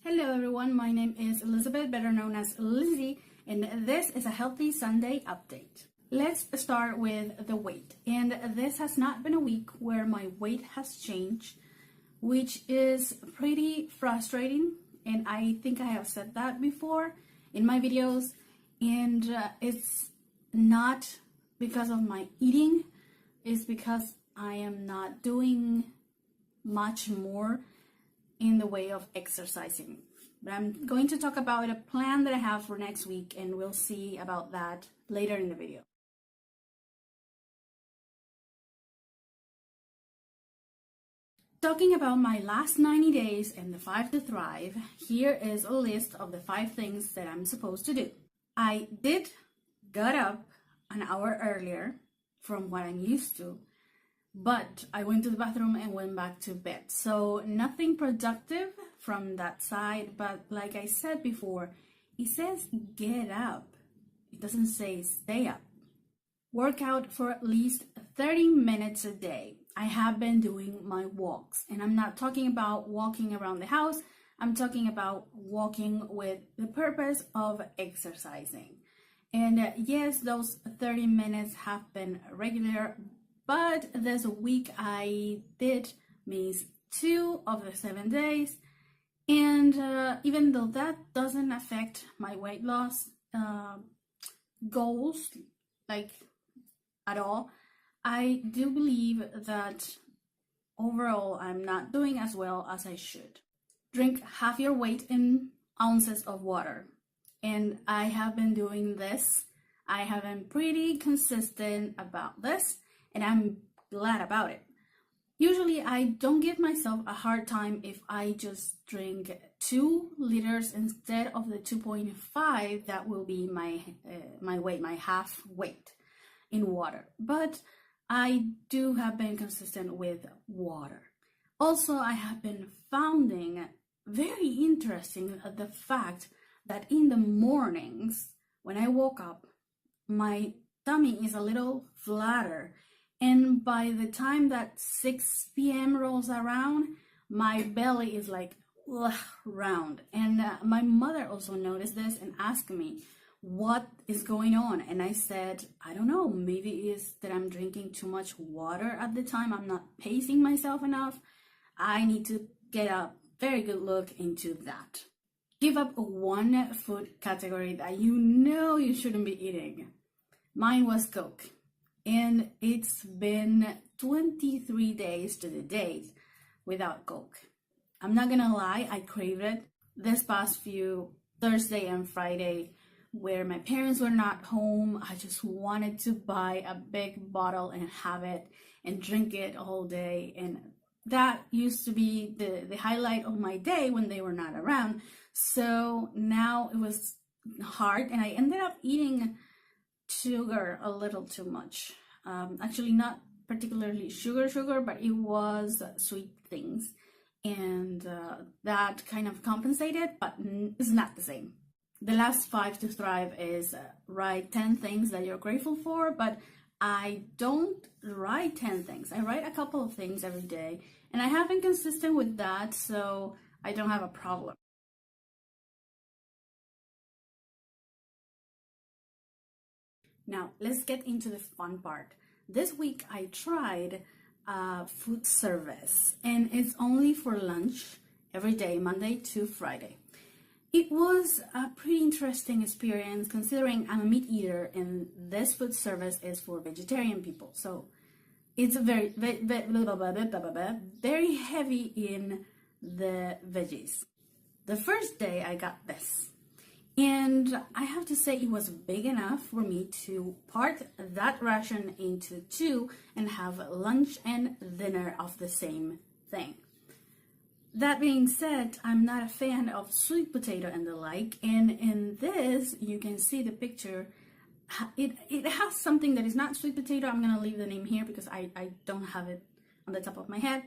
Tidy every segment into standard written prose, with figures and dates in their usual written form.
Hello everyone, my name is Elizabeth, better known as Lizzie, and this is a Healthy Sunday update. Let's start with the weight. And this has not been a week where my weight has changed, which is pretty frustrating. And I think I have said that before in my videos. And it's not because of my eating, it's because I am not doing much more in the way of exercising. But I'm going to talk about a plan that I have for next week, and we'll see about that later in the video. Talking about my last 90 days and the 5 to thrive, here is a list of the 5 things that I'm supposed to do. I did get up an hour earlier from what I'm used to, but I went to the bathroom and went back to bed. So nothing productive from that side, but like I said before, it says get up. It doesn't say stay up. Work out for at least 30 minutes a day. I have been doing my walks, and I'm not talking about walking around the house. I'm talking about walking with the purpose of exercising. And yes, those 30 minutes have been regular, but this week I did miss 2 of the 7 days. And even though that doesn't affect my weight loss goals, like at all, I do believe that overall I'm not doing as well as I should. Drink half your weight in ounces of water. And I have been doing this. I have been pretty consistent about this, and I'm glad about it. Usually I don't give myself a hard time if I just drink 2 liters instead of the 2.5 that will be my weight, my half weight in water. But I do have been consistent with water. Also, I have been finding very interesting the fact that in the mornings when I woke up, my tummy is a little flatter. And by the time that 6 p.m. rolls around, my belly is like round. And my mother also noticed this and asked me what is going on. And I said, I don't know, maybe it's that I'm drinking too much water at the time. I'm not pacing myself enough. I need to get a very good look into that. Give up one food category that you know you shouldn't be eating. Mine was Coke. And it's been 23 days to the date without Coke. I'm not gonna lie, I craved it this past few Thursday and Friday where my parents were not home. I just wanted to buy a big bottle and have it and drink it all day. And that used to be the highlight of my day when they were not around. So now it was hard, and I ended up eating sugar a little too much. Actually not particularly sugar, but it was sweet things, and that kind of compensated, but it's not the same. The last 5 to thrive is write 10 things that you're grateful for, but I don't write 10 things. I write a couple of things every day, and I have been consistent with that, so I don't have a problem. Now, let's get into the fun part. This week, I tried food service, and it's only for lunch every day, Monday to Friday. It was a pretty interesting experience considering I'm a meat eater, and this food service is for vegetarian people. So it's very heavy in the veggies. The first day I got this. And I have to say it was big enough for me to part that ration into 2 and have lunch and dinner of the same thing. That being said, I'm not a fan of sweet potato and the like, and in this you can see the picture. It has something that is not sweet potato. I'm gonna leave the name here because I don't have it on the top of my head,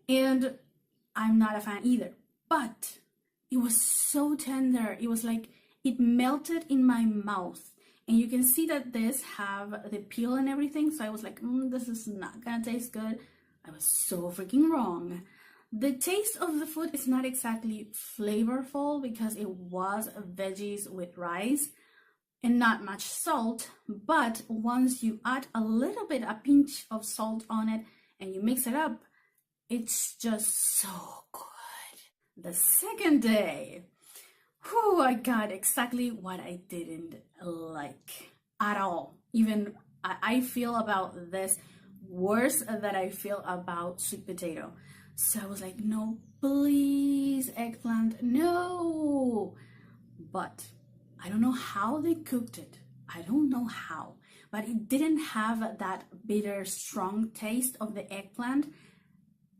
and I'm not a fan either. But it was so tender. It was like it melted in my mouth, and you can see that this have the peel and everything. So I was like, this is not gonna taste good. I was so freaking wrong. The taste of the food is not exactly flavorful because it was veggies with rice and not much salt, but once you add a little bit, a pinch of salt on it, and you mix it up, it's just so good. The second day, I got exactly what I didn't like at all. Even I feel about this worse than I feel about sweet potato. So I was like, no, please, eggplant, no. But I don't know how they cooked it. I don't know how, but it didn't have that bitter, strong taste of the eggplant.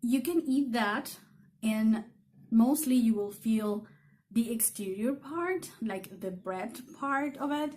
You can eat that, and mostly you will feel the exterior part, like the bread part of it.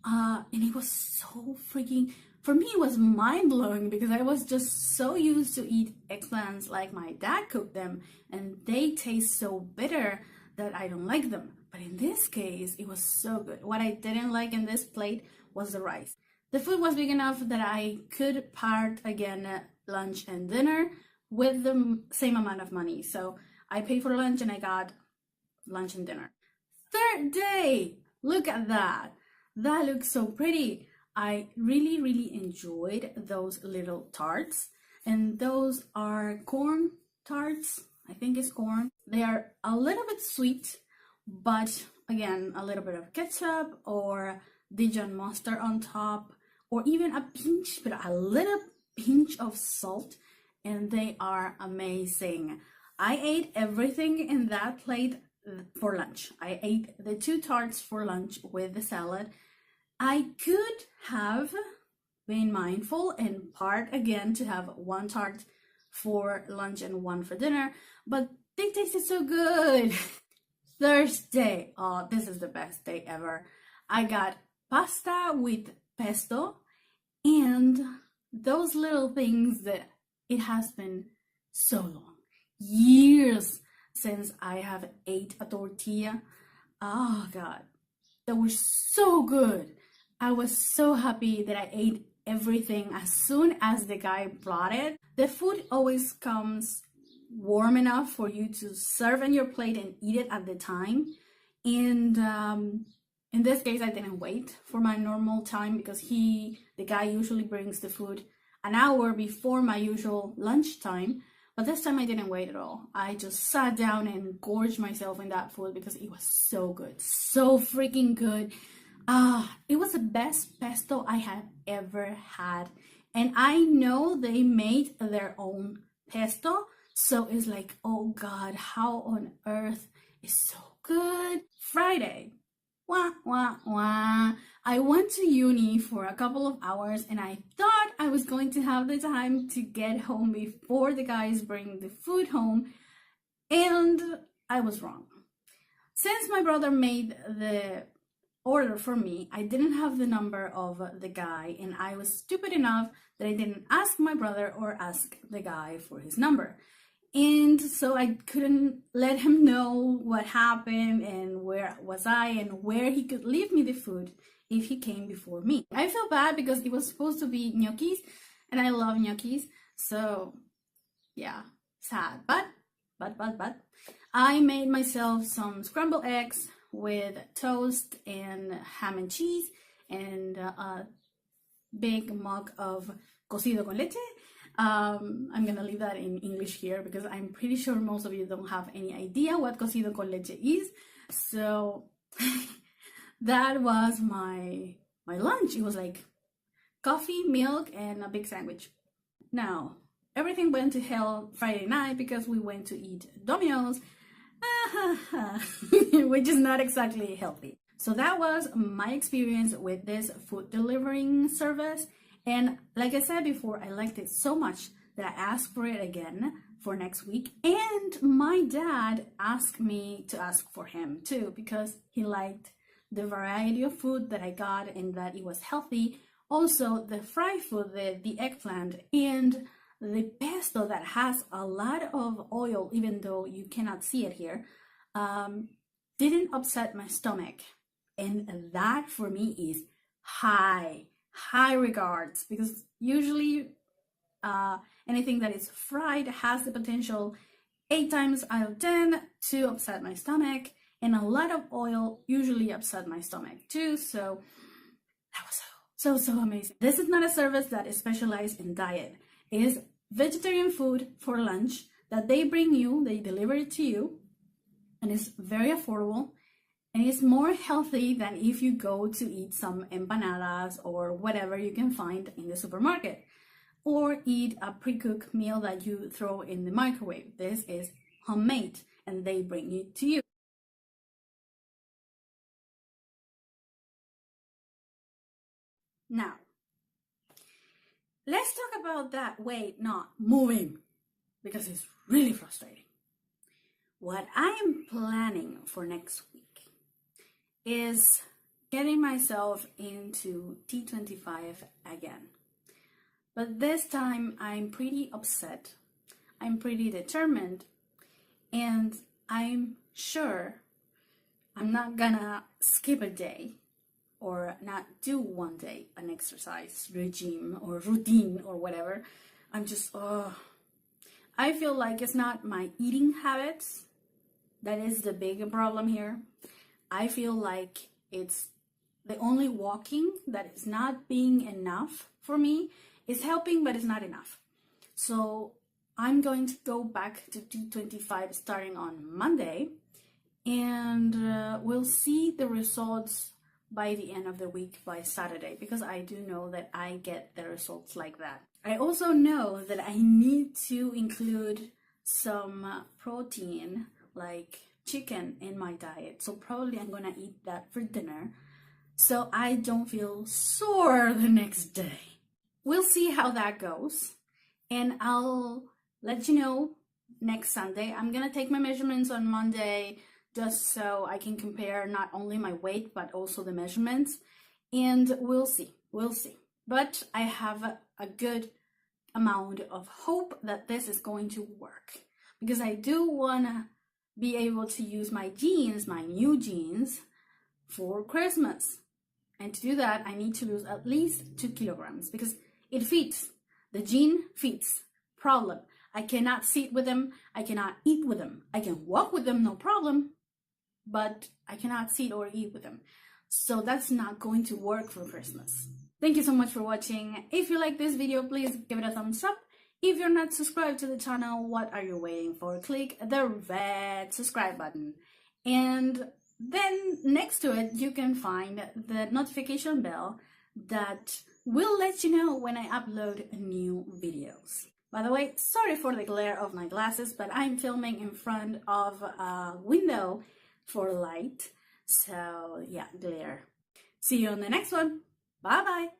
And it was so freaking, for me, it was mind blowing because I was just so used to eat eggplants like my dad cooked them, and they taste so bitter that I don't like them. But in this case, it was so good. What I didn't like in this plate was the rice. The food was big enough that I could part again lunch and dinner with the same amount of money. So I paid for lunch and I got lunch and dinner. Third day, look at that. That looks so pretty. I really enjoyed those little tarts, and those are corn tarts. I think it's corn. They are a little bit sweet, but again, a little bit of ketchup or Dijon mustard on top, or even a pinch, but a little pinch of salt, and they are amazing. I ate everything in that plate for lunch. I ate the 2 tarts for lunch with the salad. I could have been mindful and part again to have 1 tart for lunch and 1 for dinner, but they tasted so good. Thursday, oh, this is the best day ever. I got pasta with pesto and those little things that it has been so long, years since I have ate a tortilla. Oh God, that was so good. I was so happy that I ate everything as soon as the guy brought it. The food always comes warm enough for you to serve on your plate and eat it at the time. And in this case, I didn't wait for my normal time because the guy usually brings the food an hour before my usual lunch time. But this time I didn't wait at all. I just sat down and gorged myself in that food because it was so good, so freaking good. It was the best pesto I have ever had. And I know they made their own pesto. So it's like, oh God, how on earth is so good. Friday, wah, wah, wah. I went to uni for a couple of hours and I thought I was going to have the time to get home before the guys bring the food home. And I was wrong. Since my brother made the order for me, I didn't have the number of the guy, and I was stupid enough that I didn't ask my brother or ask the guy for his number. And so I couldn't let him know what happened and where was I and where he could leave me the food if he came before me. I feel bad because it was supposed to be gnocchis and I love gnocchis. So yeah, sad. But I made myself some scrambled eggs with toast and ham and cheese and a big mug of cocido con leche. I'm gonna leave that in English here because I'm pretty sure most of you don't have any idea what cocido con leche is. So that was my lunch. It was like coffee, milk, and a big sandwich. Now, everything went to hell Friday night because we went to eat Domino's, which is not exactly healthy. So that was my experience with this food delivering service. And like I said before, I liked it so much that I asked for it again for next week. And my dad asked me to ask for him too, because he liked the variety of food that I got and that it was healthy. Also, the fried food, the eggplant, and the pesto that has a lot of oil, even though you cannot see it here, didn't upset my stomach. And that for me is high regards, because usually anything that is fried has the potential 8 times out of 10 to upset my stomach, and a lot of oil usually upset my stomach too. So that was so amazing. This is not a service that is specialized in diet. It is vegetarian food for lunch that they bring you, they deliver it to you, and it's very affordable, and it's more healthy than if you go to eat some empanadas or whatever you can find in the supermarket, or eat a pre-cooked meal that you throw in the microwave. This is homemade, and they bring it to you. Now, let's talk about that weight not moving, because it's really frustrating. What I am planning for next week is getting myself into T25 again. But this time I'm pretty upset, I'm pretty determined, and I'm sure I'm not gonna skip a day or not do one day an exercise regime or routine or whatever. I'm just, I feel like it's not my eating habits that is the big problem here. I feel like it's the only walking that is not being enough for me. It's helping, but it's not enough. So I'm going to go back to T25 starting on Monday, and we'll see the results by the end of the week, by Saturday, because I do know that I get the results like that. I also know that I need to include some protein like chicken in my diet, so probably I'm gonna eat that for dinner so I don't feel sore the next day. We'll see how that goes, and I'll let you know next Sunday. I'm gonna take my measurements on Monday just so I can compare not only my weight but also the measurements, and we'll see. But I have a good amount of hope that this is going to work, because I do wanna be able to use my jeans, my new jeans, for Christmas. And to do that, I need to lose at least 2 kilograms, because it fits. The jean fits. Problem: I cannot sit with them, I cannot eat with them. I can walk with them, no problem, but I cannot sit or eat with them. So that's not going to work for Christmas. Thank you so much for watching. If you like this video, please give it a thumbs up. If you're not subscribed to the channel, what are you waiting for? Click the red subscribe button. And then next to it, you can find the notification bell that will let you know when I upload new videos. By the way, sorry for the glare of my glasses, but I'm filming in front of a window for light. So yeah, glare. See you on the next one. Bye bye.